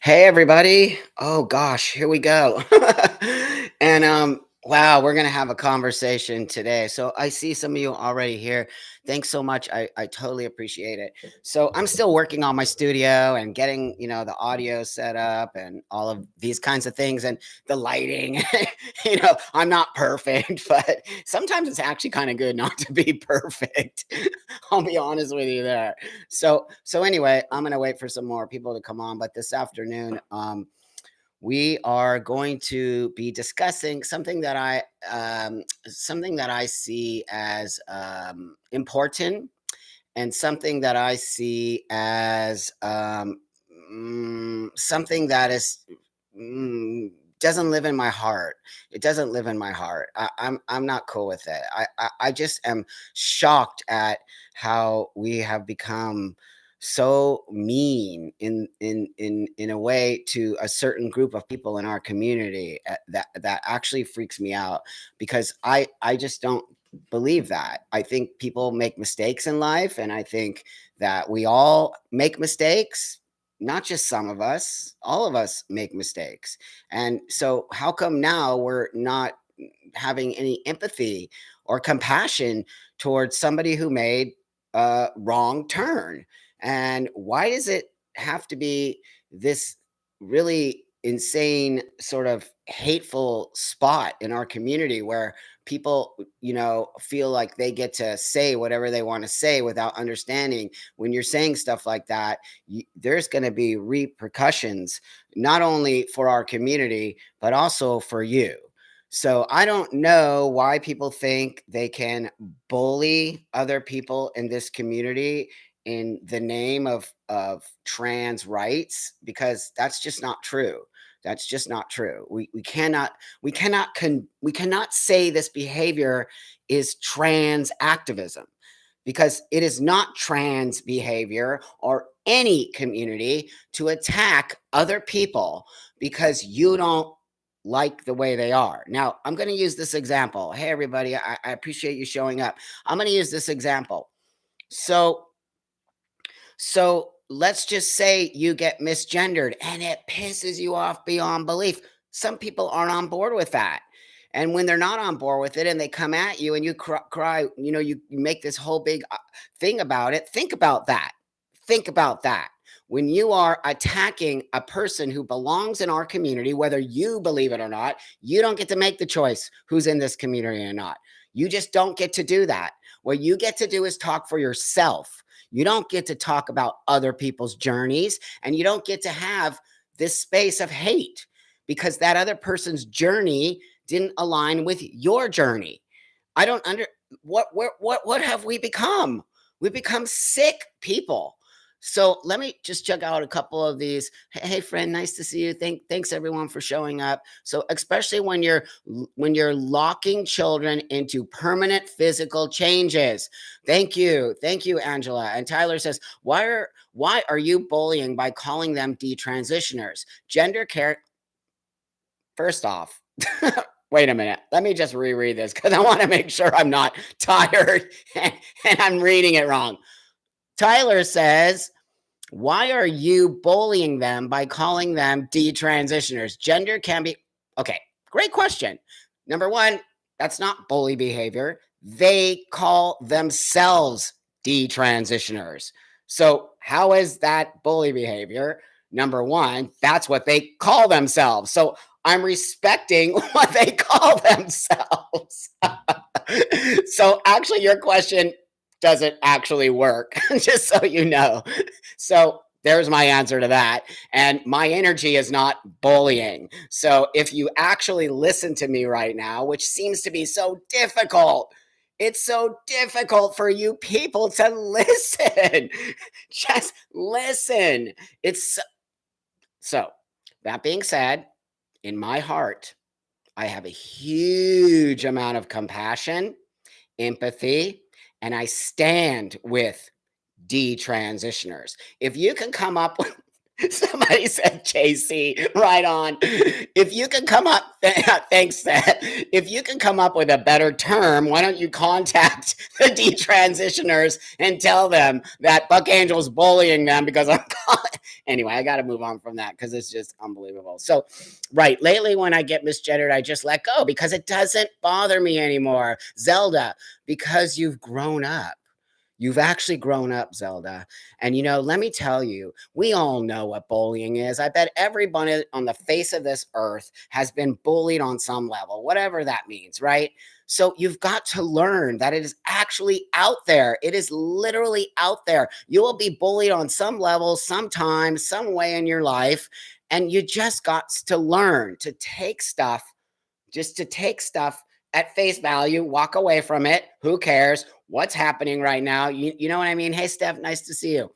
Hey everybody. Oh gosh, here we go. And wow, we're going to have a conversation today. So I see some of you already here. Thanks so much. I totally appreciate it. So I'm still working on my studio and getting, the audio set up and all of these kinds of things and the lighting. I'm not perfect, but sometimes it's actually kind of good not to be perfect. I'll be honest with you there. So anyway, I'm gonna wait for some more people to come on. But this afternoon, we are going to be discussing something that I see as important, and something that I see as something that is mm, doesn't live in my heart. It doesn't live in my heart. I'm not cool with it. I just am shocked at how we have become so mean in a way to a certain group of people in our community. That actually freaks me out because I just don't believe that. I think people make mistakes in life, and I think that we all make mistakes. Not just some of us, all of us make mistakes. And so, how come now we're not having any empathy or compassion towards somebody who made a wrong turn? And why does it have to be this really insane, sort of hateful spot in our community where people, feel like they get to say whatever they want to say without understanding? When you're saying stuff like that, there's going to be repercussions, not only for our community, but also for you. So I don't know why people think they can bully other people in this community in the name of trans rights, because that's just not true. That's just not true. We cannot say this behavior is trans activism, because it is not trans behavior or any community to attack other people because you don't like the way they are. Now, I'm going to use this example. Hey, everybody, I appreciate you showing up. I'm going to use this example. So, so let's just say you get misgendered and it pisses you off beyond belief. Some people aren't on board with that. And when they're not on board with it and they come at you and you cry, you make this whole big thing about it. Think about that. Think about that. When you are attacking a person who belongs in our community, whether you believe it or not, you don't get to make the choice who's in this community or not. You just don't get to do that. What you get to do is talk for yourself. You don't get to talk about other people's journeys, and you don't get to have this space of hate because that other person's journey didn't align with your journey. I don't under what have we become? We've become sick people. So let me just check out a couple of these. Hey, friend, nice to see you. Thanks everyone for showing up. So especially when you're locking children into permanent physical changes. Thank you, Angela. And Tyler says, why are you bullying by calling them detransitioners? Gender care. First off, wait a minute. Let me just reread this because I want to make sure I'm not tired and I'm reading it wrong. Tyler says, why are you bullying them by calling them detransitioners? Gender can be. Okay, great question. Number one, that's not bully behavior. They call themselves detransitioners. So, how is that bully behavior? Number one, that's what they call themselves. So, I'm respecting what they call themselves. So, actually, your question doesn't actually work, just so you know. So there's my answer to that. And my energy is not bullying. So if you actually listen to me right now, which seems to be so difficult, it's so difficult for you people to listen. Just listen. It's so, that being said, in my heart, I have a huge amount of compassion, empathy, and I stand with detransitioners. If you can come up with Somebody said JC, right on. If you can come up, thanks, Seth. If you can come up with a better term, why don't you contact the detransitioners and tell them that Buckangel's bullying them because I'm. Anyway, I got to move on from that because it's just unbelievable. So, right, lately when I get misgendered, I just let go because it doesn't bother me anymore. Zelda, because you've grown up. You've actually grown up, Zelda. And let me tell you, we all know what bullying is. I bet everybody on the face of this earth has been bullied on some level, whatever that means, right? So you've got to learn that it is actually out there. It is literally out there. You will be bullied on some level, sometime, some way in your life. And you just got to learn to take stuff just to take stuff at face value, walk away from it. Who cares what's happening right now? You know what I mean? Hey, Steph, nice to see you.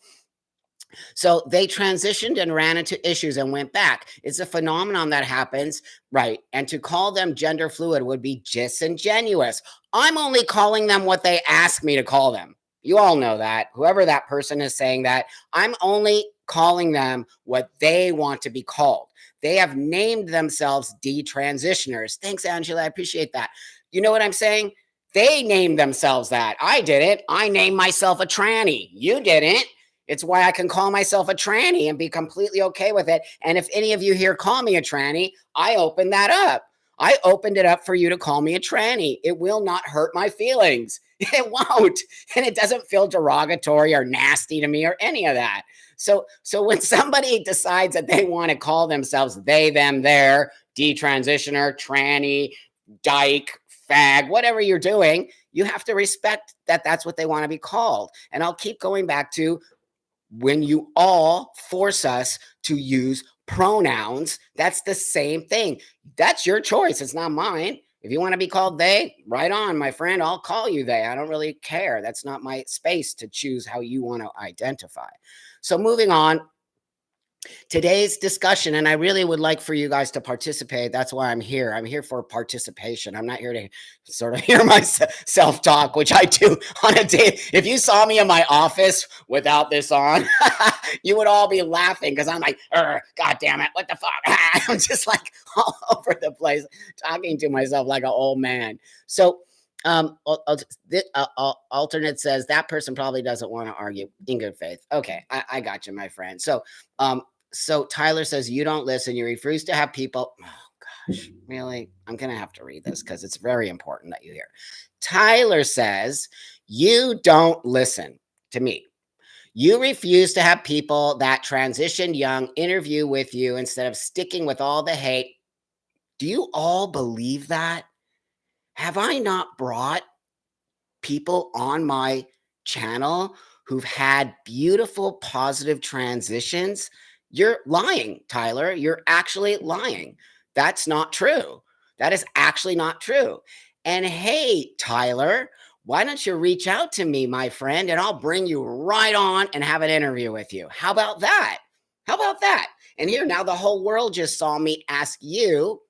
So they transitioned and ran into issues and went back. It's a phenomenon that happens, right? And to call them gender fluid would be disingenuous. I'm only calling them what they ask me to call them. You all know that. Whoever that person is saying that, I'm only calling them what they want to be called. They have named themselves detransitioners. Thanks, Angela. I appreciate that. You know what I'm saying? They named themselves that. I didn't. I named myself a tranny. You didn't. It's why I can call myself a tranny and be completely okay with it. And if any of you here call me a tranny, I opened that up. I opened it up for you to call me a tranny. It will not hurt my feelings. It won't. And it doesn't feel derogatory or nasty to me or any of that. So when somebody decides that they want to call themselves they, them, their, detransitioner, tranny, dyke, fag, whatever you're doing, you have to respect that that's what they want to be called. And I'll keep going back to when you all force us to use pronouns, that's the same thing. That's your choice. It's not mine. If you want to be called they, right on, my friend, I'll call you they. I don't really care. That's not my space to choose how you want to identify. So moving on, today's discussion, and I really would like for you guys to participate. That's why I'm here. I'm here for participation. I'm not here to sort of hear myself talk, which I do on a day. If you saw me in my office without this on, you would all be laughing because I'm like, God damn it, what the fuck? I'm just like all over the place, talking to myself like an old man. So alternate says that person probably doesn't want to argue in good faith. Okay, I got you, my friend. So Tyler says you don't listen. You refuse to have people. Oh gosh, really? I'm gonna have to read this because it's very important that you hear. Tyler says you don't listen to me. You refuse to have people that transitioned young interview with you instead of sticking with all the hate. Do you all believe that? Have I not brought people on my channel who've had beautiful, positive transitions? You're lying, Tyler. You're actually lying. That's not true. That is actually not true. And hey, Tyler, why don't you reach out to me, my friend, and I'll bring you right on and have an interview with you? How about that? How about that? And here, now the whole world just saw me ask you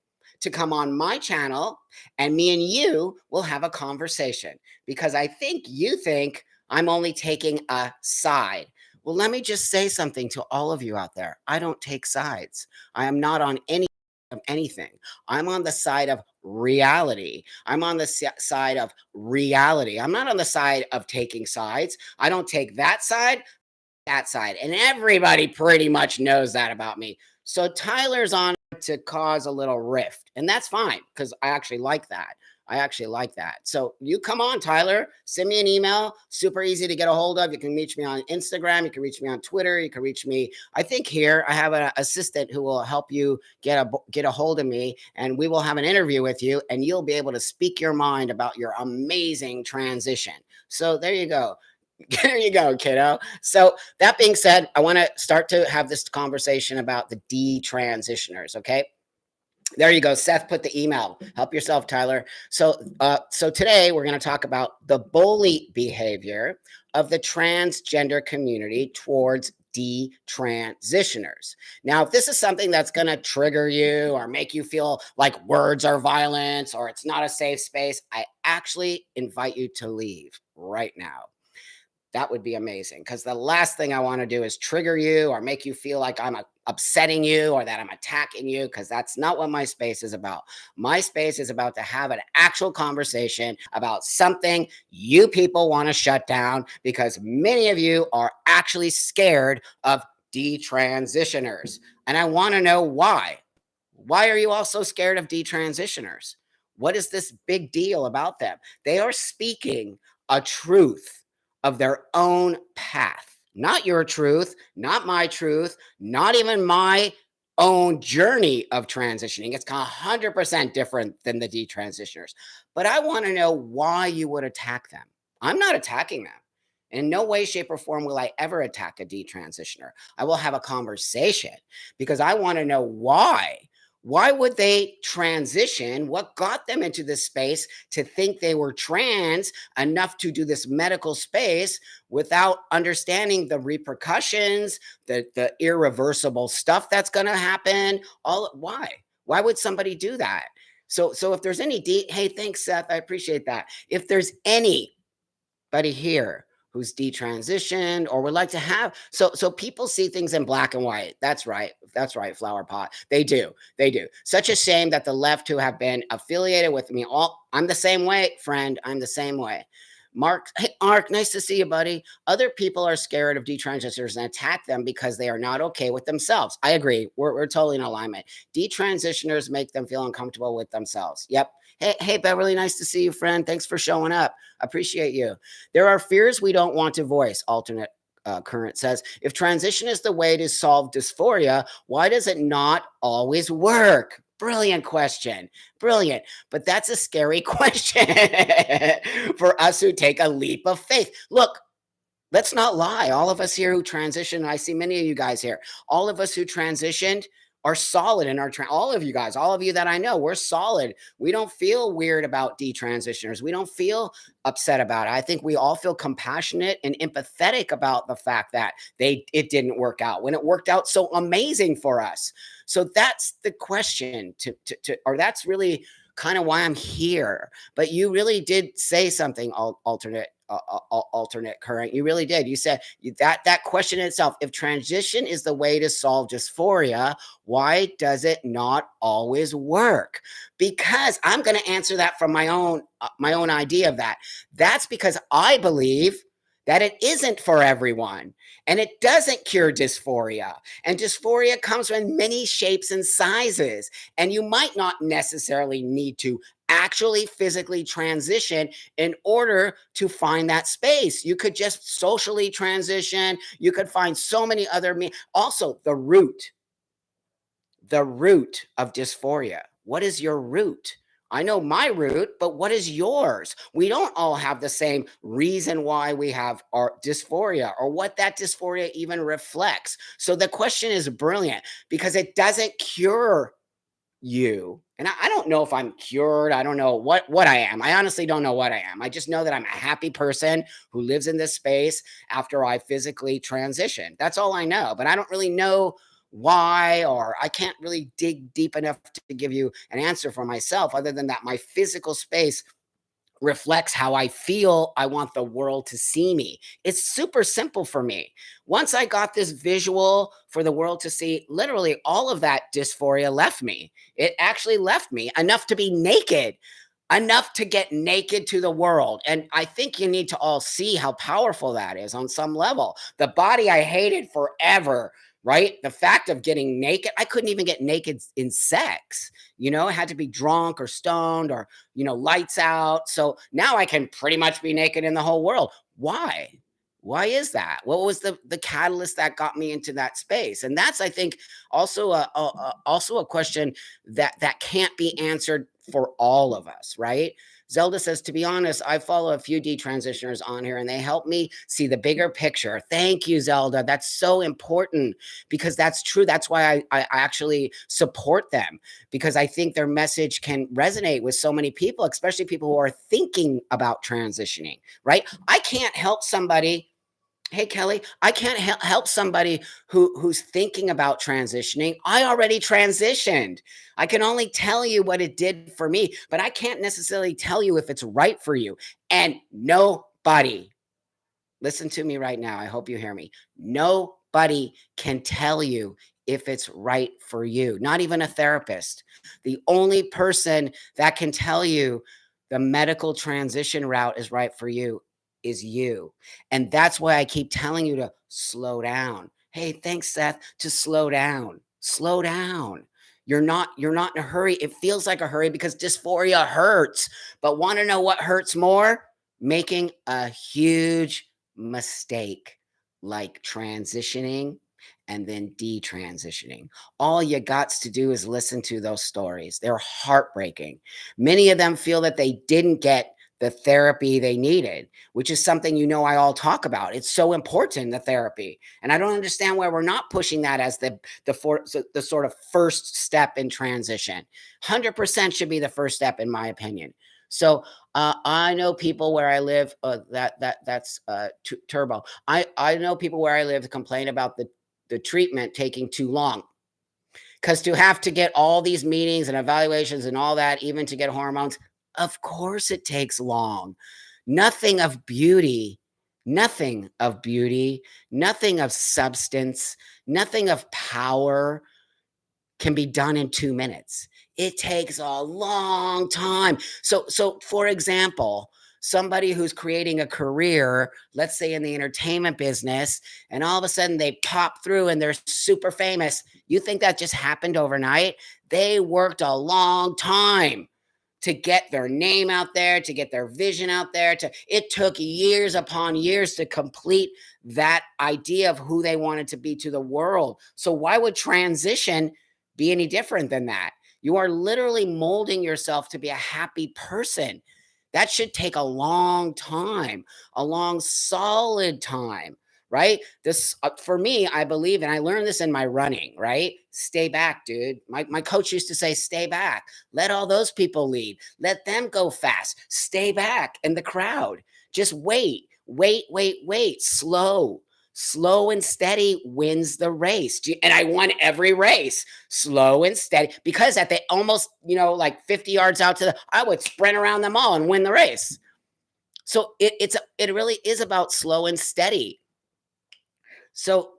to come on my channel, and me and you will have a conversation because I think you think I'm only taking a side. Well, let me just say something to all of you out there. I don't take sides. I am not on any of anything. I'm on the side of reality. I'm on the side of reality. I'm not on the side of taking sides. I don't take that side, that side. And everybody pretty much knows that about me. So Tyler's on to cause a little rift, and that's fine because I actually like that. I actually like that. So you come on, Tyler, send me an email. Super easy to get a hold of. You can reach me on Instagram. You can reach me on Twitter. You can reach me. I think here I have an assistant who will help you get a hold of me, and we will have an interview with you, and you'll be able to speak your mind about your amazing transition. So there you go. There you go, kiddo. So that being said, I want to start to have this conversation about the detransitioners. Okay. There you go. Seth put the email. Help yourself, Tyler. So today we're going to talk about the bully behavior of the transgender community towards detransitioners. Now, if this is something that's going to trigger you or make you feel like words are violence or it's not a safe space, I actually invite you to leave right now. That would be amazing, because the last thing I want to do is trigger you or make you feel like I'm upsetting you or that I'm attacking you, because that's not what my space is about. My space is about to have an actual conversation about something you people want to shut down, because many of you are actually scared of detransitioners. And I want to know why. Why are you all so scared of detransitioners? What is this big deal about them? They are speaking a truth of their own path, not your truth, not my truth, not even my own journey of transitioning. It's 100% different than the detransitioners. But I want to know why you would attack them. I'm not attacking them. In no way, shape, or form will I ever attack a detransitioner. I will have a conversation, because I want to know why. Why would they transition? What got them into this space to think they were trans enough to do this medical space without understanding the repercussions, the irreversible stuff that's going to happen? All why? Why would somebody do that? So if there's any hey, thanks, Seth. I appreciate that. If there's anybody here who's detransitioned or would like to have, so people see things in black and white. That's right. That's right, flower pot. They do. Such a shame that the left, who have been affiliated with me all, I'm the same way, friend. I'm the same way. Mark, hey, Mark, nice to see you, buddy. Other people are scared of detransitioners and attack them because they are not okay with themselves. I agree. We're totally in alignment. Detransitioners make them feel uncomfortable with themselves. Yep. Hey, Beverly, nice to see you, friend. Thanks for showing up. Appreciate you. There are fears we don't want to voice. Alternate current says, if transition is the way to solve dysphoria, why does it not always work? Brilliant question. Brilliant. But that's a scary question for us who take a leap of faith. Look, let's not lie. All of us here who transition, I see many of you guys here, all of us who transitioned are solid in our all of you guys, all of you that I know, we're solid. We don't feel weird about detransitioners. We don't feel upset about it. I think we all feel compassionate and empathetic about the fact that it didn't work out when it worked out so amazing for us. So that's the question or that's really kind of why I'm here. But you really did say something, alternate current. You really did. You said that question itself. If transition is the way to solve dysphoria, why does it not always work? Because I'm going to answer that from my own idea of that. That's because I believe that it isn't for everyone, and it doesn't cure dysphoria. And dysphoria comes in many shapes and sizes, and you might not necessarily need to actually physically transition in order to find that space. You could just socially transition. You could find so many other also the root of dysphoria. What is your root? I know my root, but what is yours? We don't all have the same reason why we have our dysphoria or what that dysphoria even reflects. So the question is brilliant, because it doesn't cure you. And I don't know if I'm cured. I don't know what I am. I honestly don't know what I am. I just know that I'm a happy person who lives in this space after I physically transition. That's all I know. But I don't really know why, or I can't really dig deep enough to give you an answer for myself, other than that my physical space reflects how I feel I want the world to see me. It's super simple for me. Once I got this visual for the world to see, literally all of that dysphoria left me. It actually left me enough to be naked, enough to get naked to the world. And I think you need to all see how powerful that is on some level. The body I hated forever, right? The fact of getting naked, I couldn't even get naked in sex. It had to be drunk or stoned or, lights out. So now I can pretty much be naked in the whole world. Why? Why is that? What was the catalyst that got me into that space? And that's, I think, also a question that can't be answered for all of us, right? Zelda says, to be honest, I follow a few detransitioners on here and they help me see the bigger picture. Thank you, Zelda. That's so important, because that's true. That's why I actually support them, because I think their message can resonate with so many people, especially people who are thinking about transitioning, right? I can't help somebody. Hey, Kelly, I can't help somebody who's thinking about transitioning. I already transitioned. I can only tell you what it did for me, but I can't necessarily tell you if it's right for you. And listen to me right now. I hope you hear me. Nobody can tell you if it's right for you, not even a therapist. The only person that can tell you the medical transition route is right for you is you. And that's why I keep telling you to slow down. Hey, thanks, Seth, to slow down. Slow down. You're not in a hurry. It feels like a hurry because dysphoria hurts. But want to know what hurts more? Making a huge mistake like transitioning and then detransitioning. All you got to do is listen to those stories. They're heartbreaking. Many of them feel that they didn't get the therapy they needed, which is something I all talk about. It's so important, the therapy. And I don't understand why we're not pushing that as the sort of first step in transition. 100% should be the first step, in my opinion. So I know people where I live. That's turbo. I know people where I live complain about the treatment taking too long, because to have to get all these meetings and evaluations and all that, even to get hormones, of course it takes long. Nothing of beauty, nothing of beauty, nothing of substance, nothing of power can be done in 2 minutes. It takes a long time. So for example, somebody who's creating a career, let's say in the entertainment business, and all of a sudden they pop through and they're super famous. You think that just happened overnight? They worked a long time to get their name out there, to get their vision out there. It took years upon years to complete that idea of who they wanted to be to the world. So why would transition be any different than that? You are literally molding yourself to be a happy person. That should take a long time, a long, solid time, right? This, for me, I believe, and I learned this in my running, right? Stay back, dude. My coach used to say, stay back. Let all those people lead. Let them go fast. Stay back in the crowd. Just wait, wait, wait, wait. Slow and steady wins the race. And I won every race, slow and steady, because at the almost, like 50 yards out I would sprint around them all and win the race. So it really is about slow and steady. So,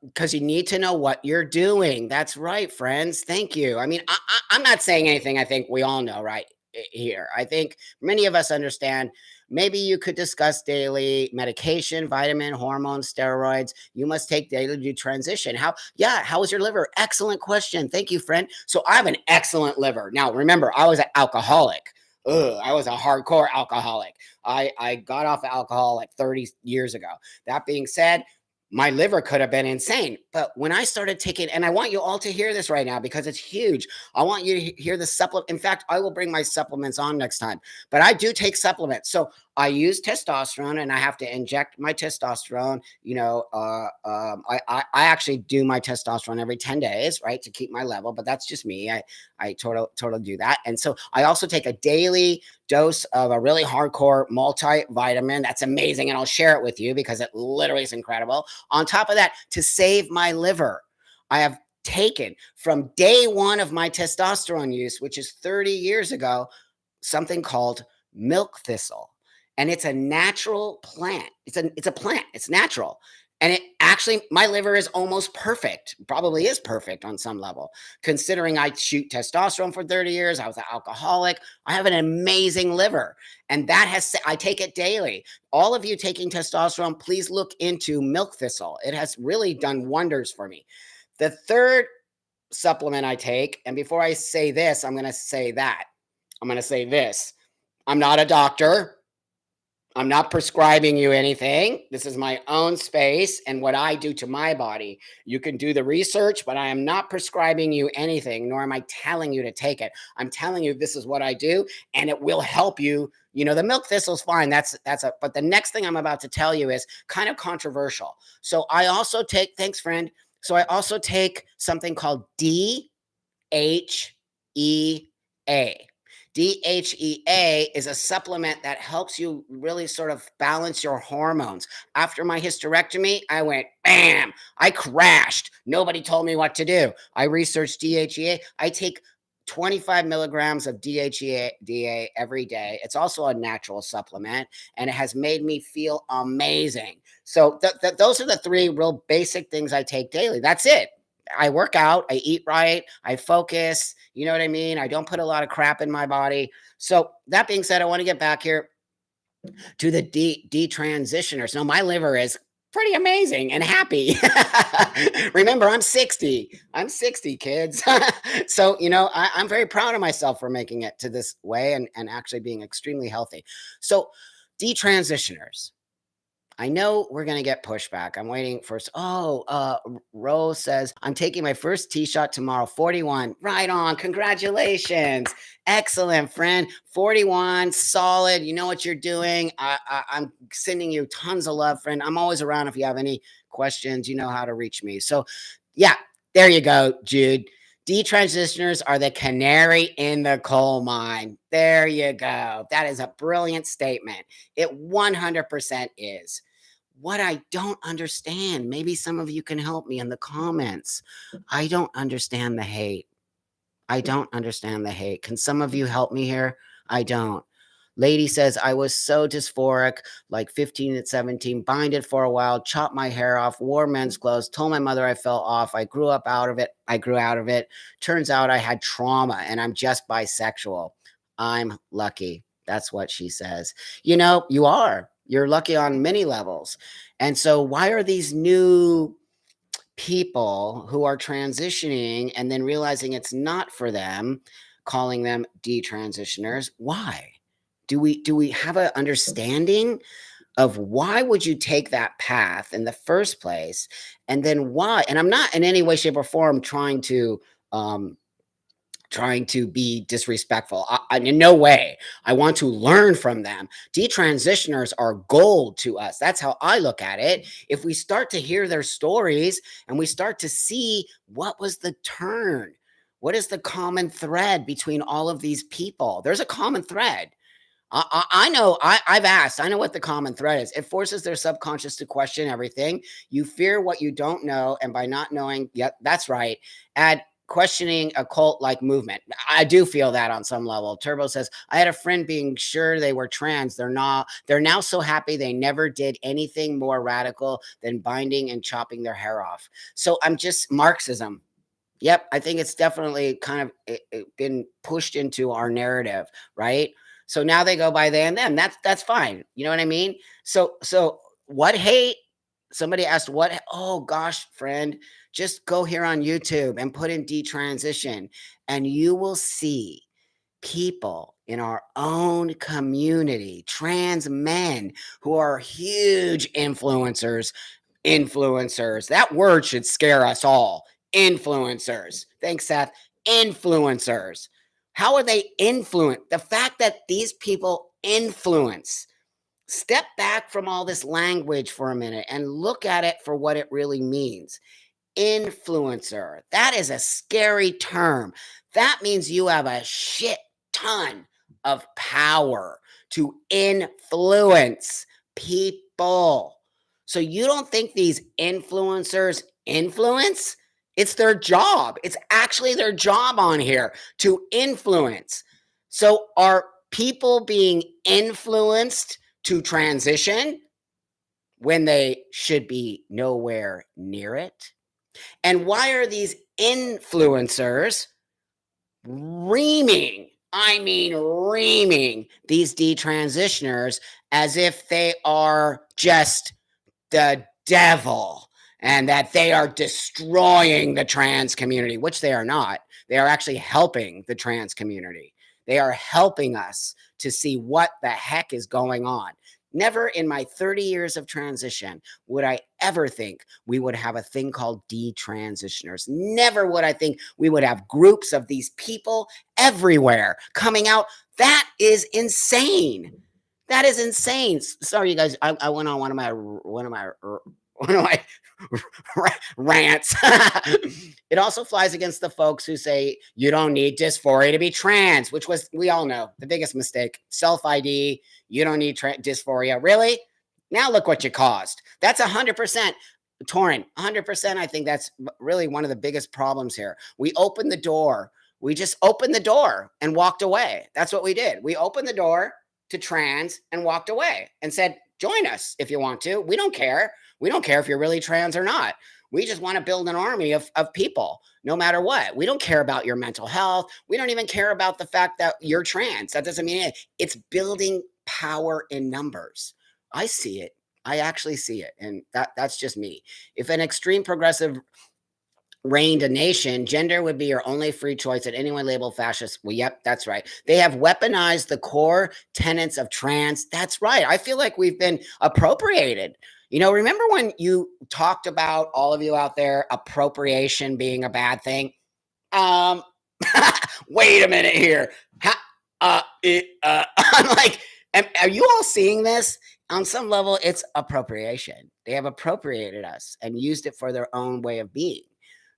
because you need to know what you're doing. That's right, friends. Thank you. I mean, I'm not saying anything I think we all know right here. I think many of us understand. Maybe you could discuss daily medication, vitamin, hormones, steroids. You must take daily to transition. How is your liver? Excellent question. Thank you, friend. So I have an excellent liver. Now, remember, I was an alcoholic. I was a hardcore alcoholic. I got off of alcohol like 30 years ago. That being said, my liver could have been insane. But when I started taking, and I want you all to hear this right now because it's huge. I want you to hear the supplement. In fact, I will bring my supplements on next time, but I do take supplements. So I use testosterone and I have to inject my testosterone. I actually do my testosterone every 10 days, right? To keep my level, but that's just me. I totally do that. And so I also take a daily dose of a really hardcore multivitamin. That's amazing. And I'll share it with you because it literally is incredible. On top of that, to save my liver, I have taken from day one of my testosterone use, which is 30 years ago, something called milk thistle. And it's a natural plant. It's a plant. It's natural. And it actually, my liver is almost perfect, probably is perfect on some level, considering I shoot testosterone for 30 years. I was an alcoholic. I have an amazing liver. And I take it daily. All of you taking testosterone, please look into milk thistle. It has really done wonders for me. The third supplement I take, and before I say this, I'm going to say that. I'm going to say this. I'm not a doctor. I'm not prescribing you anything. This is my own space and what I do to my body. You can do the research, but I am not prescribing you anything, nor am I telling you to take it. I'm telling you this is what I do, and it will help you. The milk thistle's fine. But the next thing I'm about to tell you is kind of controversial. So I also take, thanks, friend. So I also take something called DHEA. DHEA is a supplement that helps you really sort of balance your hormones. After my hysterectomy, I went, bam, I crashed. Nobody told me what to do. I researched DHEA. I take 25 milligrams of DHEA every day. It's also a natural supplement, and it has made me feel amazing. So those are the three real basic things I take daily. That's it. I work out, I eat right, I focus. You know what I mean? I don't put a lot of crap in my body. So that being said, I want to get back here to the detransitioners. No, my liver is pretty amazing and happy. Remember, I'm 60. I'm 60, kids. So, I'm very proud of myself for making it to this way and actually being extremely healthy. So, detransitioners. I know we're going to get pushback. I'm waiting for. Rose says, I'm taking my first tee shot tomorrow. 41. Right on. Congratulations. Excellent, friend. 41. Solid. You know what you're doing. I'm sending you tons of love, friend. I'm always around if you have any questions. You know how to reach me. So, yeah, there you go, Jude. Detransitioners are the canary in the coal mine. There you go. That is a brilliant statement. It 100% is. What I don't understand, maybe some of you can help me in the comments. I don't understand the hate. I don't understand the hate. Can some of you help me here? I don't. Lady says, I was so dysphoric, like 15 at 17, binded for a while, chopped my hair off, wore men's clothes, told my mother I fell off. I grew up out of it. I grew out of it. Turns out I had trauma and I'm just bisexual. I'm lucky. That's what she says. You are. You're lucky on many levels. And so why are these new people who are transitioning and then realizing it's not for them, calling them detransitioners? Why? Do we have an understanding of why would you take that path in the first place, and then why? And I'm not in any way, shape, or form um, trying to be disrespectful. In no way. I want to learn from them. Detransitioners are gold to us. That's how I look at it. If we start to hear their stories and we start to see what was the turn, what is the common thread between all of these people? There's a common thread. I know. I've asked. I know what the common thread is. It forces their subconscious to question everything. You fear what you don't know, and by not knowing, yep, that's right. Add questioning a cult-like movement. I do feel that on some level. Turbo says, I had a friend being sure they were trans. They're not. They're now so happy they never did anything more radical than binding and chopping their hair off. So I'm just Marxism. Yep, I think it's definitely kind of been pushed into our narrative, right? So now they go by they and them. That's fine. You know what I mean? So what hate? Somebody asked what? Oh gosh, friend, just go here on YouTube and put in detransition, and you will see people in our own community, trans men who are huge influencers. That word should scare us all. Influencers. Thanks, Seth. Influencers. How are they influenced? The fact that these people influence. Step back from all this language for a minute and look at it for what it really means. Influencer. That is a scary term. That means you have a shit ton of power to influence people. So you don't think these influencers influence? It's their job. It's actually their job on here to influence. So are people being influenced to transition when they should be nowhere near it? And why are these influencers reaming? I mean, reaming these detransitioners as if they are just the devil and that they are destroying the trans community, which they are not. They are actually helping the trans community. They are helping us to see what the heck is going on. Never in my 30 years of transition would I ever think we would have a thing called detransitioners. Never would I think we would have groups of these people everywhere coming out. That is insane. That is insane. Sorry, you guys. I went on one of my rants. It also flies against the folks who say you don't need dysphoria to be trans, which was, we all know, the biggest mistake. Self ID. You don't need dysphoria. Really? Now look what you caused. That's 100%. Torin, 100%. I think that's really one of the biggest problems here. We open the door We just opened the door and walked away. That's what we did. We opened the door to trans and walked away and said, join us if you want to. We don't care. We don't care if you're really trans or not. We just want to build an army of people, no matter what. We don't care about your mental health. We don't even care about the fact that you're trans. That doesn't mean it. It's building power in numbers. I see it. I actually see it. And that's just me. If an extreme progressive reigned a nation, gender would be your only free choice, and anyone labeled fascist. Well, yep, that's right. They have weaponized the core tenets of trans. That's right. I feel like we've been appropriated. Remember when you talked about, all of you out there, appropriation being a bad thing? Um, wait a minute here. I'm like, are you all seeing this? On some level, it's appropriation. They have appropriated us and used it for their own way of being.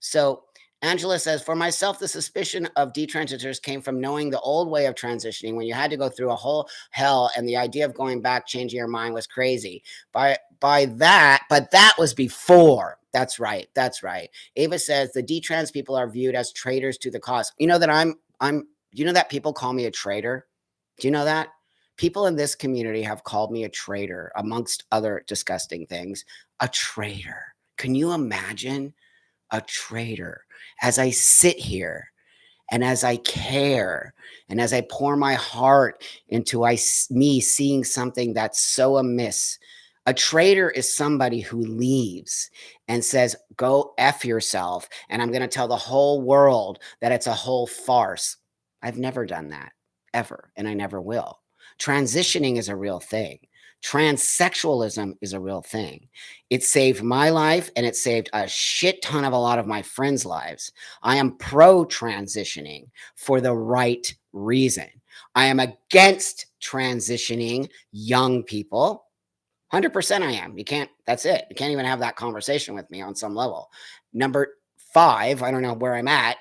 So Angela says, for myself, the suspicion of detransitioners came from knowing the old way of transitioning when you had to go through a whole hell, and the idea of going back, changing your mind was crazy. But that was before. That's right. That's right. Ava says the detrans people are viewed as traitors to the cause. You know that that people call me a traitor? Do you know that? People in this community have called me a traitor, amongst other disgusting things. A traitor. Can you imagine? A traitor. As I sit here and as I care and as I pour my heart into me seeing something that's so amiss. A traitor is somebody who leaves and says, go F yourself, and I'm going to tell the whole world that it's a whole farce. I've never done that, ever, and I never will. Transitioning is a real thing. Transsexualism is a real thing. It saved my life, and it saved a shit ton of a lot of my friends' lives. I am pro transitioning for the right reason. I am against transitioning young people. 100% I am. That's it. You can't even have that conversation with me on some level. Number 5, I don't know where I'm at.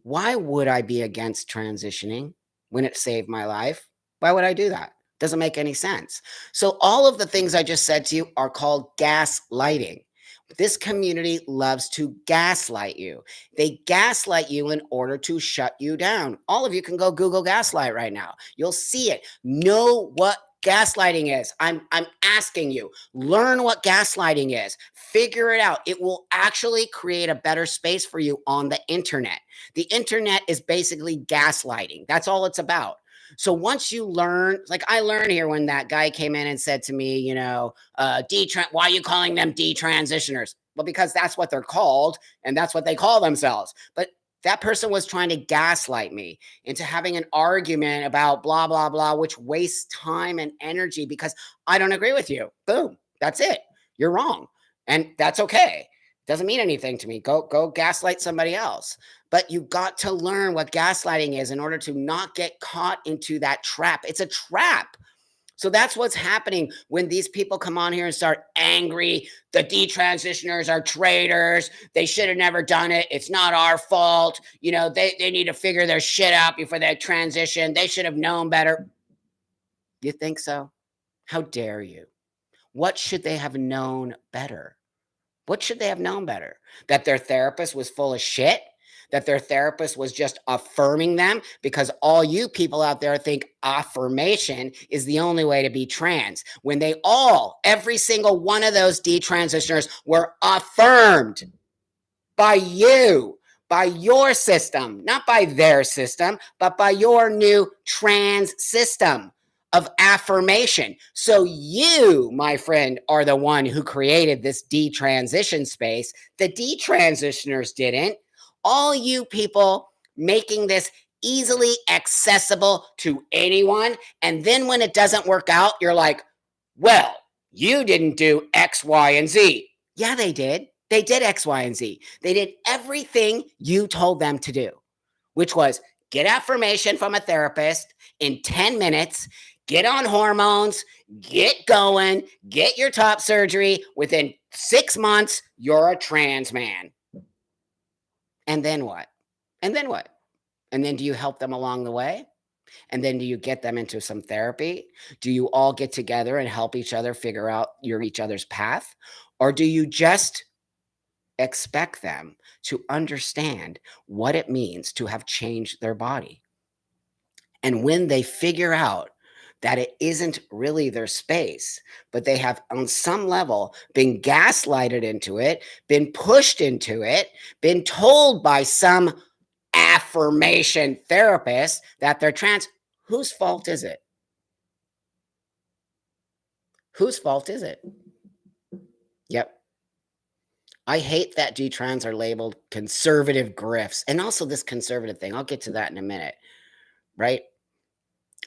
Why would I be against transitioning when it saved my life? Why would I do that? Doesn't make any sense. So all of the things I just said to you are called gaslighting. This community loves to gaslight you. They gaslight you in order to shut you down. All of you can go Google gaslight right now. You'll see it. Know what gaslighting is. I'm asking you, learn what gaslighting is. Figure it out. It will actually create a better space for you on the internet. The internet is basically gaslighting. That's all it's about. So once you learn, like I learned here when that guy came in and said to me, why are you calling them detransitioners? Well, because that's what they're called and that's what they call themselves. But that person was trying to gaslight me into having an argument about blah, blah, blah, which wastes time and energy because I don't agree with you. Boom. That's it. You're wrong. And that's okay. Doesn't mean anything to me. Go gaslight somebody else. But you got to learn what gaslighting is in order to not get caught into that trap. It's a trap. So that's what's happening when these people come on here and start angry. The detransitioners are traitors. They should have never done it. It's not our fault. They need to figure their shit out before they transition. They should have known better. You think so? How dare you? What should they have known better? What should they have known better? That their therapist was full of shit? That their therapist was just affirming them? Because all you people out there think affirmation is the only way to be trans. When every single one of those detransitioners were affirmed by you, by your system, not by their system, but by your new trans system of affirmation. So you, my friend, are the one who created this detransition space. The detransitioners didn't. All you people making this easily accessible to anyone. And then when it doesn't work out, you're like, well, you didn't do X, Y, and Z. Yeah, they did. They did X, Y, and Z. They did everything you told them to do, which was get affirmation from a therapist in 10 minutes, get on hormones, get going, get your top surgery. Within 6 months, you're a trans man. And then what? And then what? And then do you help them along the way? And then do you get them into some therapy? Do you all get together and help each other figure out each other's path? Or do you just expect them to understand what it means to have changed their body. And when they figure out that it isn't really their space, but they have, on some level, been gaslighted into it, been pushed into it, been told by some affirmation therapist that they're trans, whose fault is it? Whose fault is it? Yep. I hate that detrans are labeled conservative grifts, and also this conservative thing. I'll get to that in a minute, right?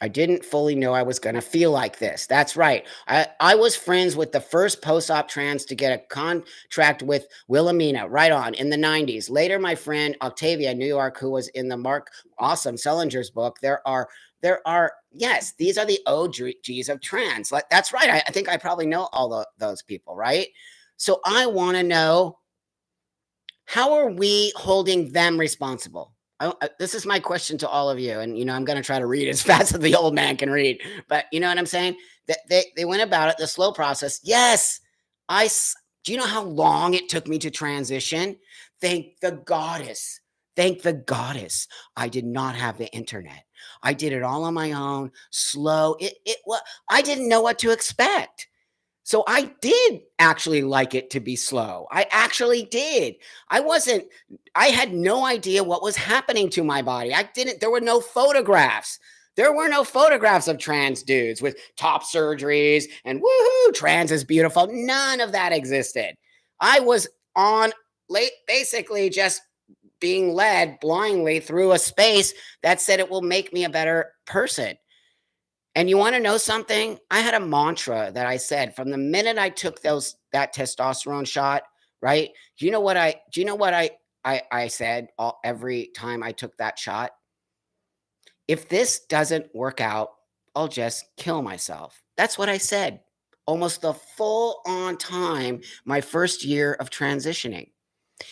I didn't fully know I was going to feel like this. That's right. I was friends with the first post-op trans to get a contract with Wilhelmina, right on, in the 90s. Later, my friend Octavia, New York, who was in the Mark Awesome Sellinger's book, yes, these are the OGs of trans. Like, that's right. I think I probably know all those people, right? So I want to know, how are we holding them responsible? This is my question to all of you, and I'm going to try to read as fast as the old man can read. But you know what I'm saying? That they went about it the slow process. Yes, do you know how long it took me to transition? Thank the goddess. Thank the goddess. I did not have the internet. I did it all on my own, slow. I didn't know what to expect. So I did actually like it to be slow. I actually did. I had no idea what was happening to my body. There were no photographs. There were no photographs of trans dudes with top surgeries and woohoo, trans is beautiful. None of that existed. I was on basically just being led blindly through a space that said it will make me a better person. And you wanna know something? I had a mantra that I said from the minute I took that testosterone shot, right? Do you know what I said every time I took that shot? If this doesn't work out, I'll just kill myself. That's what I said almost the full on time my first year of transitioning.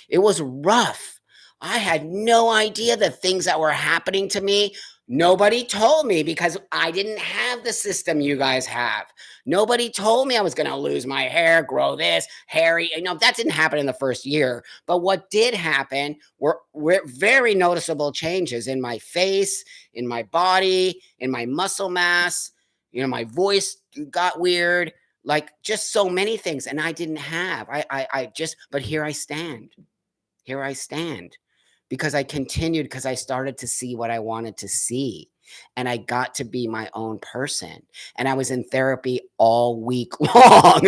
It was rough. I had no idea the things that were happening to me. Nobody told me because I didn't have the system you guys have. Nobody told me I was going to lose my hair, grow this, hairy. That didn't happen in the first year. But what did happen were very noticeable changes in my face, in my body, in my muscle mass. My voice got weird, like just so many things. And I didn't have. But here I stand. Here I stand because I continued, because I started to see what I wanted to see. And I got to be my own person. And I was in therapy all week long,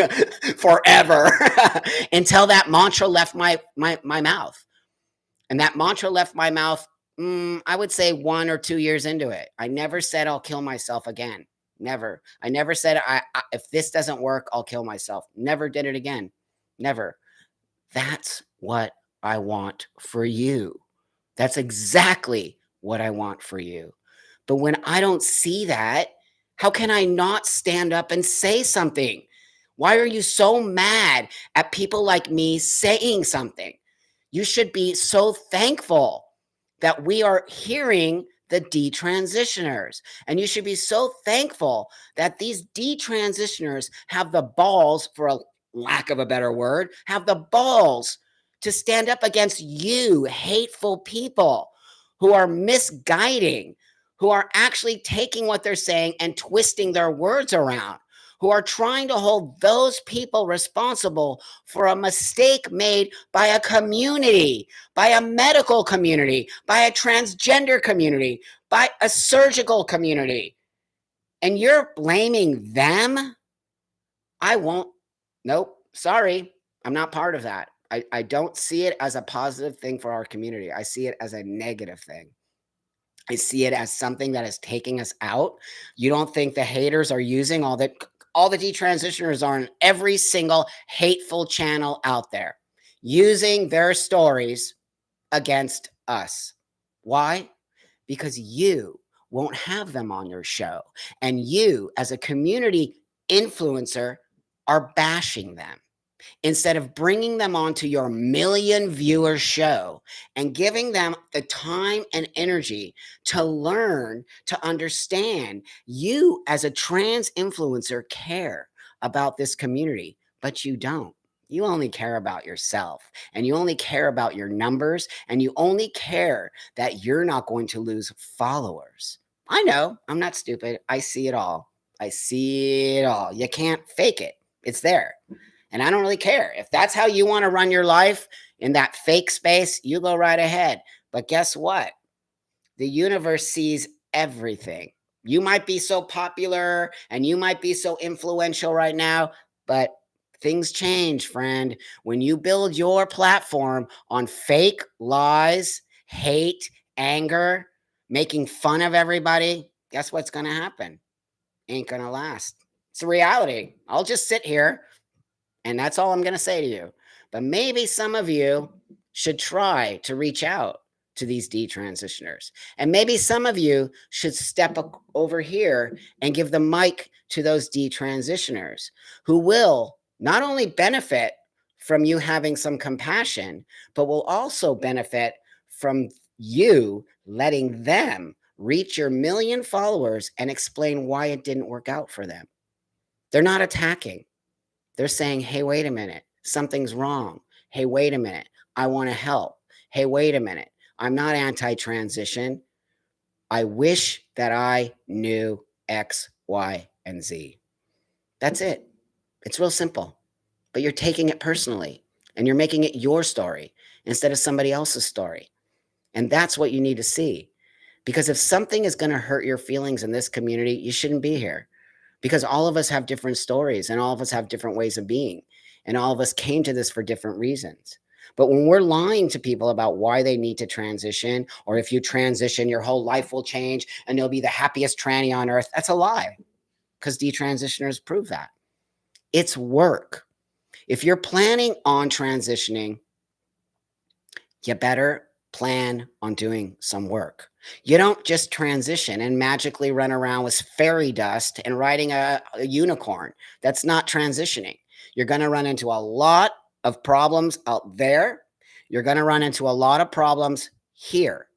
forever, until that mantra left my mouth. And that mantra left my mouth, I would say 1 or 2 years into it. I never said I'll kill myself again. Never. I never said, if this doesn't work, I'll kill myself. Never did it again. Never. That's what I want for you. That's exactly what I want for you. But when I don't see that, how can I not stand up and say something? Why are you so mad at people like me saying something? You should be so thankful that we are hearing the detransitioners. And you should be so thankful that these detransitioners have the balls, for a lack of a better word, have the balls to stand up against you, hateful people who are misguiding, who are actually taking what they're saying and twisting their words around, who are trying to hold those people responsible for a mistake made by a community, by a medical community, by a transgender community, by a surgical community. And you're blaming them? I won't. Nope. Sorry. I'm not part of that. I don't see it as a positive thing for our community. I see it as a negative thing. I see it as something that is taking us out. You don't think the haters are using all the detransitioners are on every single hateful channel out there, using their stories against us. Why? Because you won't have them on your show. And you, as a community influencer, are bashing them instead of bringing them onto your million viewer show and giving them the time and energy to learn, to understand. You, as a trans influencer, care about this community, but you don't. You only care about yourself, and you only care about your numbers, and you only care that you're not going to lose followers. I know, I'm not stupid. I see it all. I see it all. You can't fake it. It's there. And I don't really care. If that's how you want to run your life in that fake space, you go right ahead. But guess what? The universe sees everything. You might be so popular and you might be so influential right now, but things change, friend. When you build your platform on fake lies, hate, anger, making fun of everybody, guess what's going to happen? Ain't going to last. It's a reality. I'll just sit here and that's all I'm going to say to you. But maybe some of you should try to reach out to these detransitioners. And maybe some of you should step over here and give the mic to those detransitioners who will not only benefit from you having some compassion, but will also benefit from you letting them reach your 1,000,000 followers and explain why it didn't work out for them. They're not attacking. They're saying, hey, wait a minute, something's wrong. Hey, wait a minute, I want to help. Hey, wait a minute, I'm not anti transition. I wish that I knew X, Y, and Z. That's it. It's real simple. But you're taking it personally and you're making it your story instead of somebody else's story. And that's what you need to see. Because if something is going to hurt your feelings in this community, you shouldn't be here. Because all of us have different stories and all of us have different ways of being. And all of us came to this for different reasons. But when we're lying to people about why they need to transition, or if you transition, your whole life will change and you'll be the happiest tranny on earth, that's a lie. Because detransitioners prove that. It's work. If you're planning on transitioning, you better plan on doing some work. You don't just transition and magically run around with fairy dust and riding a unicorn. That's not transitioning. You're going to run into a lot of problems out there. You're going to run into a lot of problems here.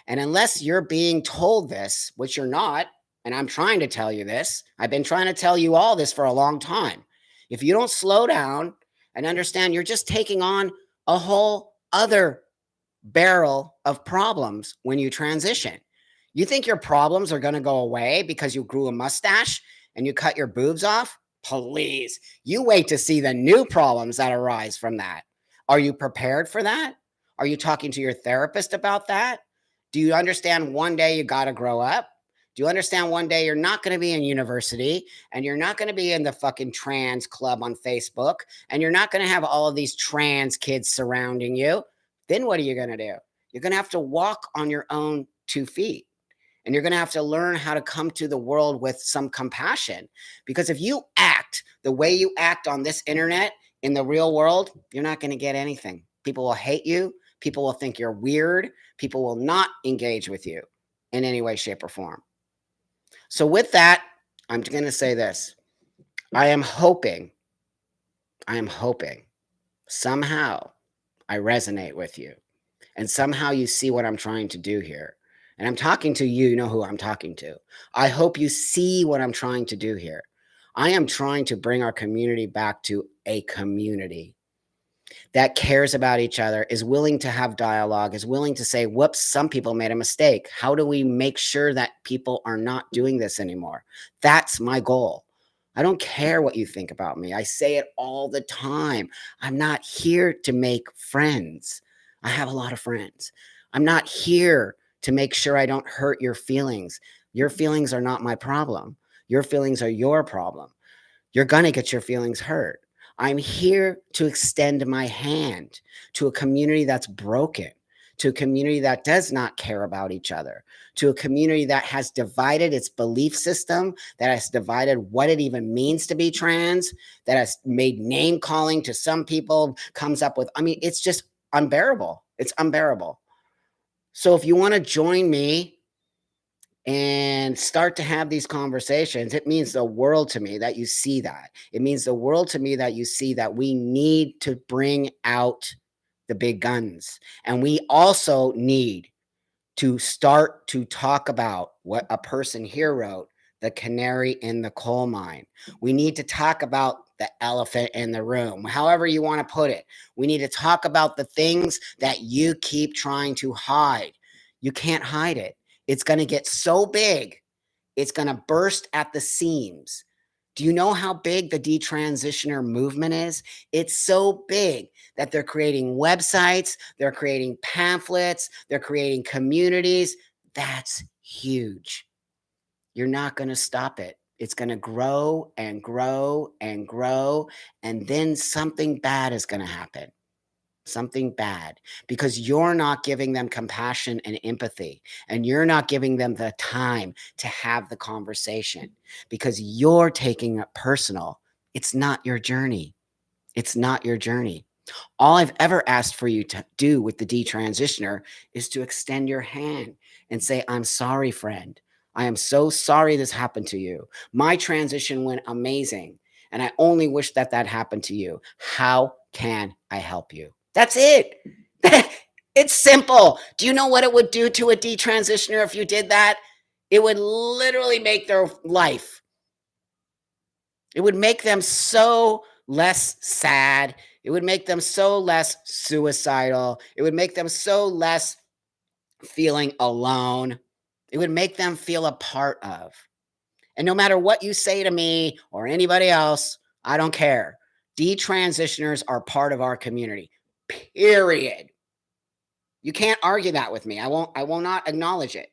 And unless you're being told this, which you're not, and I'm trying to tell you this, I've been trying to tell you all this for a long time. If you don't slow down and understand, you're just taking on a whole other barrel of problems when you transition. You think your problems are going to go away because you grew a mustache and you cut your boobs off? Please, you wait to see the new problems that arise from that. Are you prepared for that? Are you talking to your therapist about that? Do you understand one day you got to grow up? Do you understand one day you're not going to be in university and you're not going to be in the fucking trans club on Facebook and you're not going to have all of these trans kids surrounding you? Then what are you going to do? You're going to have to walk on your own 2 feet. And you're going to have to learn how to come to the world with some compassion. Because if you act the way you act on this internet in the real world, you're not going to get anything. People will hate you. People will think you're weird. People will not engage with you in any way, shape, or form. So, with that, I'm going to say this. I am hoping somehow I resonate with you. And somehow you see what I'm trying to do here. And I'm talking to you, you know who I'm talking to. I hope you see what I'm trying to do here. I am trying to bring our community back to a community that cares about each other, is willing to have dialogue, is willing to say, whoops, some people made a mistake. How do we make sure that people are not doing this anymore? That's my goal. I don't care what you think about me. I say it all the time. I'm not here to make friends. I have a lot of friends. I'm not here to make sure I don't hurt your feelings. Your feelings are not my problem. Your feelings are your problem. You're going to get your feelings hurt. I'm here to extend my hand to a community that's broken, to a community that does not care about each other, to a community that has divided its belief system, that has divided what it even means to be trans, that has made name calling to some people, comes up with, I mean, it's just unbearable. It's unbearable. So if you want to join me and start to have these conversations, it means the world to me that you see that. It means the world to me that you see that we need to bring out the big guns. And we also need to start to talk about what a person here wrote, the canary in the coal mine. We need to talk about the elephant in the room, however you want to put it. We need to talk about the things that you keep trying to hide. You can't hide it. It's going to get so big, it's going to burst at the seams. Do you know how big the detransitioner movement is? It's so big that they're creating websites, they're creating pamphlets, they're creating communities. That's huge. You're not going to stop it. It's going to grow and grow and grow. And then something bad is going to happen. Something bad, because you're not giving them compassion and empathy, and you're not giving them the time to have the conversation, because you're taking it personal. It's not your journey. It's not your journey. All I've ever asked for you to do with the detransitioner is to extend your hand and say, I'm sorry, friend. I am so sorry this happened to you. My transition went amazing, and I only wish that that happened to you. How can I help you? That's it. It's simple. Do you know what it would do to a detransitioner if you did that? It would literally make their life. It would make them so less sad. It would make them so less suicidal. It would make them so less feeling alone. It would make them feel a part of. And no matter what you say to me or anybody else, I don't care. Detransitioners are part of our community. Period. You can't argue that with me. I will not acknowledge it.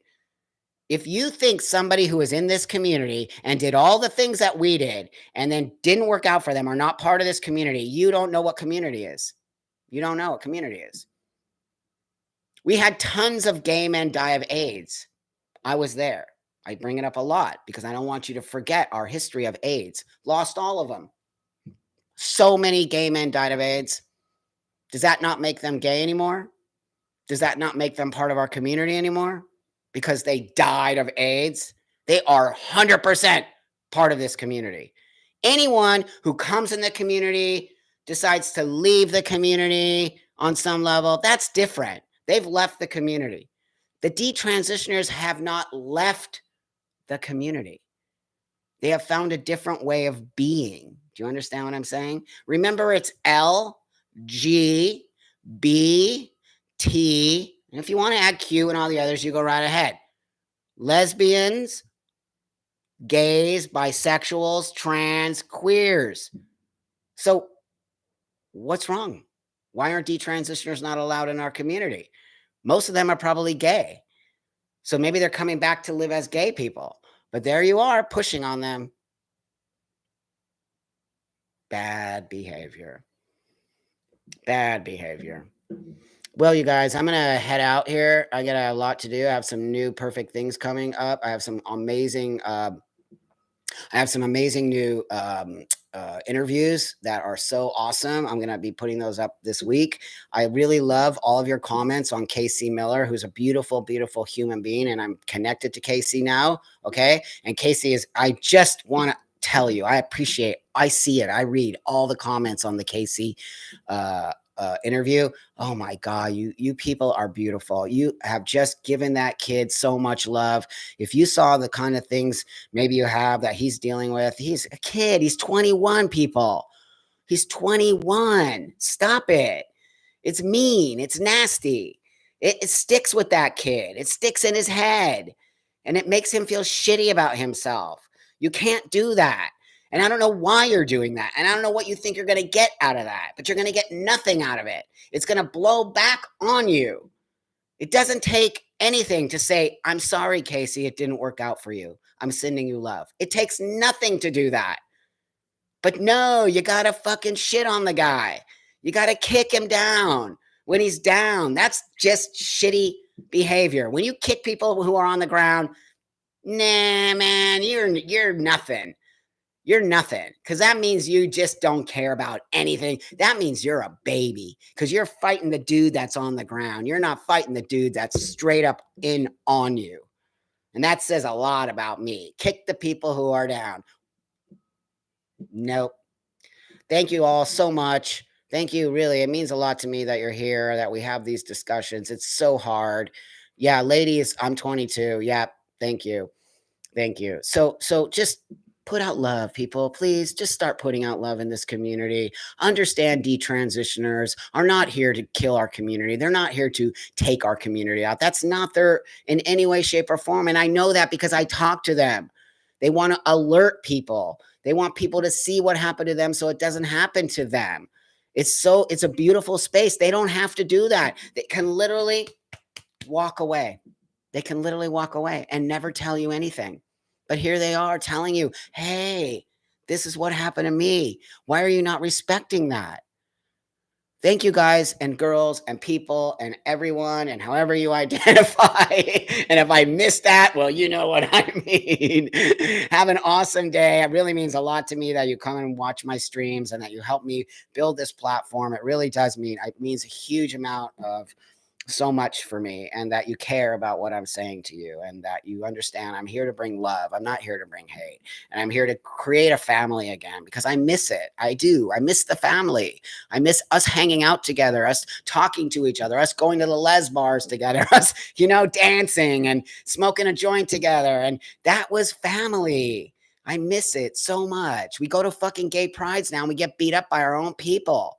If you think somebody who is in this community and did all the things that we did and then didn't work out for them are not part of this community, you don't know what community is. You don't know what community is. We had tons of gay men die of AIDS. I was there. I bring it up a lot because I don't want you to forget our history of AIDS. Lost all of them. So many gay men died of AIDS. Does that not make them gay anymore? Does that not make them part of our community anymore? Because they died of AIDS? They are 100% part of this community. Anyone who comes in the community, decides to leave the community on some level, that's different. They've left the community. The detransitioners have not left the community. They have found a different way of being. Do you understand what I'm saying? Remember, it's L, G, B, T. And if you want to add Q and all the others, you go right ahead. Lesbians, gays, bisexuals, trans, queers. So what's wrong? Why aren't detransitioners not allowed in our community? Most of them are probably gay. So maybe they're coming back to live as gay people. But there you are, pushing on them. Bad behavior. Bad behavior. Well, you guys, I'm gonna head out here. I got a lot to do. I have some new perfect things coming up. I have some amazing new interviews that are so awesome. I'm going to be putting those up this week. I really love all of your comments on Casey Miller, who's a beautiful, beautiful human being. And I'm connected to Casey now. Okay. And Casey is, I just want to tell you, I appreciate, I see it. I read all the comments on the Casey interview. Oh my God, you people are beautiful. You have just given that kid so much love. If you saw the kind of things maybe you have that he's dealing with, he's a kid. He's 21, people. He's 21. Stop it. It's mean. It's nasty. It sticks with that kid. It sticks in his head, and it makes him feel shitty about himself. You can't do that. And I don't know why you're doing that. And I don't know what you think you're going to get out of that, but you're going to get nothing out of it. It's going to blow back on you. It doesn't take anything to say, I'm sorry, Casey, it didn't work out for you. I'm sending you love. It takes nothing to do that. But no, you got to fucking shit on the guy. You got to kick him down when he's down. That's just shitty behavior. When you kick people who are on the ground, nah, man, you're nothing. You're nothing, because that means you just don't care about anything. That means you're a baby, because you're fighting the dude that's on the ground. You're not fighting the dude that's straight up in on you. And that says a lot about me. Kick the people who are down. Nope. Thank you all so much. Thank you. Really, it means a lot to me that you're here, that we have these discussions. It's so hard. Yeah, ladies, I'm 22. Yeah, thank you. Thank you. So just Put out love, people. Please just start putting out love in this community. Understand detransitioners are not here to kill our community. They're not here to take our community out. That's not their in any way, shape, or form. And I know that because I talk to them. They want to alert people. They want people to see what happened to them so it doesn't happen to them. It's a beautiful space. They don't have to do that. They can literally walk away. They can literally walk away and never tell you anything. But here they are telling you, hey, this is what happened to me. Why are you not respecting that? Thank you guys and girls and people and everyone and however you identify. And if I missed that, well, you know what I mean. Have an awesome day. It really means a lot to me that you come and watch my streams and that you help me build this platform. It really does mean, it means a huge amount of so much for me, and that you care about what I'm saying to you, and that you understand I'm here to bring love. I'm not here to bring hate. And I'm here to create a family again because I miss it. I do. I miss the family. I miss us hanging out together, us talking to each other, us going to the les bars together, us, dancing and smoking a joint together. And that was family. I miss it so much. We go to fucking gay prides now and we get beat up by our own people.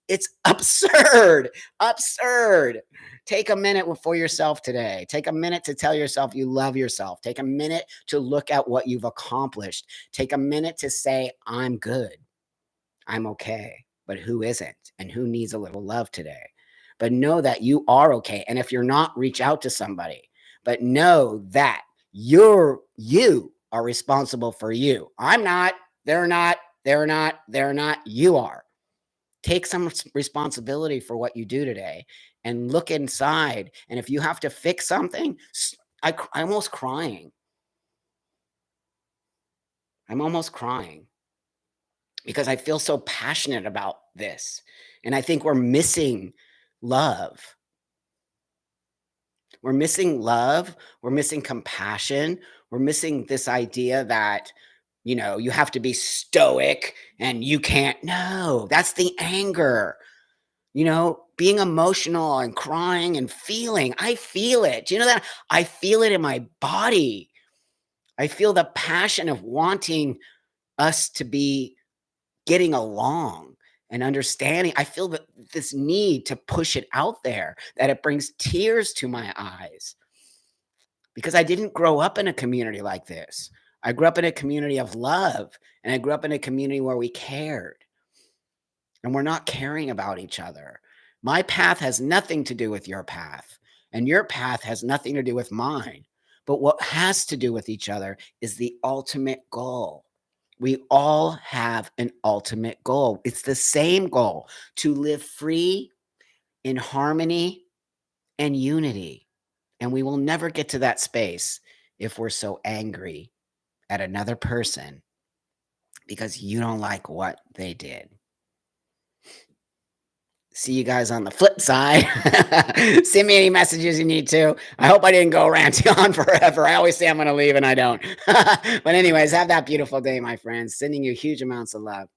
It's absurd. Absurd. Take a minute for yourself today. Take a minute to tell yourself you love yourself. Take a minute to look at what you've accomplished. Take a minute to say, I'm good. I'm okay. But who isn't? And who needs a little love today? But know that you are okay. And if you're not, reach out to somebody. But know that you are responsible for you. I'm not. They're not. They're not. They're not. You are. Take some responsibility for what you do today and look inside. And if you have to fix something, I'm almost crying. I'm almost crying because I feel so passionate about this. And I think we're missing love. We're missing love. We're missing compassion. We're missing this idea that, you have to be stoic and you can't. No, that's the anger. Being emotional and crying and feeling. I feel it. Do you know that? I feel it in my body. I feel the passion of wanting us to be getting along and understanding. I feel this need to push it out there, that it brings tears to my eyes because I didn't grow up in a community like this. I grew up in a community of love, and I grew up in a community where we cared, and we're not caring about each other. My path has nothing to do with your path, and your path has nothing to do with mine. But what has to do with each other is the ultimate goal. We all have an ultimate goal. It's the same goal, to live free, in harmony and unity. And we will never get to that space if we're so angry at another person because you don't like what they did. See you guys on the flip side. Send me any messages you need to. I hope I didn't go ranting on forever. I always say I'm going to leave and I don't. But anyways, have that beautiful day, my friends. Sending you huge amounts of love.